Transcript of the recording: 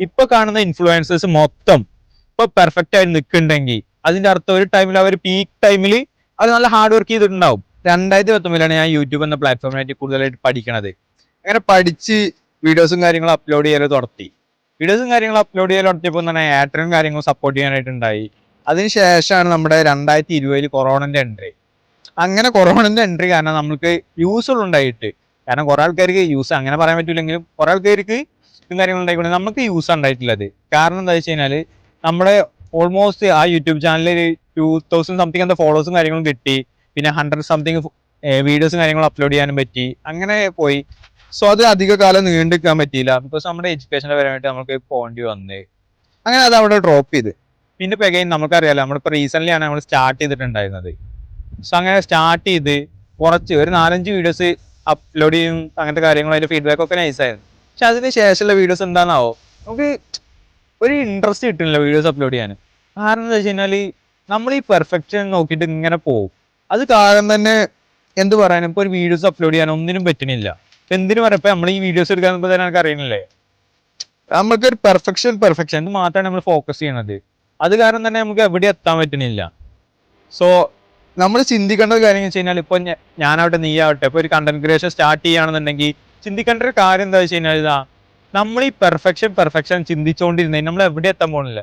ഇപ്പൊ കാണുന്ന ഇൻഫ്ലുവൻസേഴ്സ് മൊത്തം ഇപ്പൊ പെർഫെക്റ്റ് ആയി നിൽക്കുന്നുണ്ടെങ്കിൽ അതിന്റെ അർത്ഥം ഒരു ടൈമിൽ അവർ പീക്ക് ടൈമിൽ അത് നല്ല ഹാർഡ് വർക്ക് ചെയ്തിട്ടുണ്ടാവും. 2019 ഞാൻ യൂട്യൂബ് എന്ന പ്ലാറ്റ്ഫോമിനായിട്ട് കൂടുതലായിട്ട് പഠിക്കണത്. അങ്ങനെ പഠിച്ച് വീഡിയോസും കാര്യങ്ങളും അപ്ലോഡ് ചെയ്യൽ തുടത്തി. വീഡിയോസും കാര്യങ്ങളും അപ്ലോഡ് ചെയ്യൽ തുടത്തിയപ്പോൾ തന്നെ ആറ്ററും കാര്യങ്ങളും സപ്പോർട്ട് ചെയ്യാനായിട്ടുണ്ടായി. അതിനുശേഷമാണ് നമ്മുടെ 2020 കൊറോണന്റെ എൻട്രി. അങ്ങനെ കൊറോണന്റെ എൻട്രി കാരണം നമുക്ക് യൂസ്ഫുൾ ഉണ്ടായിട്ട്, കാരണം കുറെ ആൾക്കാർക്ക് യൂസ് അങ്ങനെ പറയാൻ പറ്റില്ലെങ്കിലും കുറെ ആൾക്കാർക്ക് ഇതും കാര്യങ്ങളും ഉണ്ടായിക്കൊണ്ട് നമുക്ക് യൂസ് ഉണ്ടായിട്ടുള്ളത്. കാരണം എന്താ വെച്ച് കഴിഞ്ഞാൽ നമ്മുടെ ഓൾമോസ്റ്റ് ആ യൂട്യൂബ് ചാനലിൽ 2000 സംതിങ് എന്താ ഫോളോവേഴ്സും കാര്യങ്ങളും കിട്ടി. പിന്നെ 100 സംതിങ് വീഡിയോസും കാര്യങ്ങളും അപ്ലോഡ് ചെയ്യാനും പറ്റി. അങ്ങനെ പോയി. സോ അത് അധിക കാലം നീണ്ടു നിൽക്കാൻ പറ്റിയില്ല. ബിക്കോസ് നമ്മുടെ എഡ്യൂക്കേഷന്റെ പരമായിട്ട് നമുക്ക് പോകേണ്ടി വന്നേ. അങ്ങനെ അത് അവിടെ ഡ്രോപ്പ് ചെയ്ത്. പിന്നെ ഇപ്പൊ അഗൈൻ നമുക്കറിയാലോ, നമ്മളിപ്പോ റീസെന്റ് ആണ് നമ്മൾ സ്റ്റാർട്ട് ചെയ്തിട്ടുണ്ടായിരുന്നത്. സോ അങ്ങനെ സ്റ്റാർട്ട് ചെയ്ത് കുറച്ച് ഒരു 4-5 വീഡിയോസ് അപ്ലോഡ് ചെയ്യും, അങ്ങനത്തെ കാര്യങ്ങളും അതിന്റെ ഫീഡ്ബാക്ക് ഒക്കെ നൈസായിരുന്നു. പക്ഷെ അതിന് ശേഷമുള്ള വീഡിയോസ് എന്താണെന്നാവോ നമുക്ക് ഒരു ഇൻട്രസ്റ്റ് കിട്ടുന്നില്ല വീഡിയോസ് അപ്ലോഡ് ചെയ്യാൻ. കാരണം എന്താ വെച്ച് കഴിഞ്ഞാൽ നമ്മൾ ഈ പെർഫെക്ഷൻ നോക്കിയിട്ട് ഇങ്ങനെ പോകും. അത് കാരണം തന്നെ എന്ത് പറയാനും ഇപ്പൊ ഒരു വീഡിയോസ് അപ്ലോഡ് ചെയ്യാൻ ഒന്നിനും പറ്റണില്ല. എന്തിനു പറയപ്പോ നമ്മൾ ഈ വീഡിയോസ് എടുക്കാൻ തന്നെ എനിക്ക് അറിയുന്നില്ലേ, നമുക്കൊരു പെർഫെക്ഷൻ ഇത് മാത്രമാണ് നമ്മൾ ഫോക്കസ് ചെയ്യണത്. അത് കാരണം തന്നെ നമുക്ക് എവിടെ എത്താൻ പറ്റുന്നില്ല. സോ നമ്മൾ ചിന്തിക്കേണ്ട കാര്യം വെച്ച് കഴിഞ്ഞാൽ ഇപ്പൊ ഞാനാവട്ടെ നീ ആവട്ടെ ഇപ്പൊ ഒരു കണ്ടന്റ് ക്രിയേഷൻ സ്റ്റാർട്ട് ചെയ്യുകയാണെന്നുണ്ടെങ്കിൽ ചിന്തിക്കേണ്ട ഒരു കാര്യം എന്താ വെച്ച് കഴിഞ്ഞാൽ ഇതാ, നമ്മൾ ഈ പെർഫെക്ഷൻ ചിന്തിച്ചുകൊണ്ടിരുന്നേ നമ്മൾ എവിടെ എത്താൻ പോകണില്ല.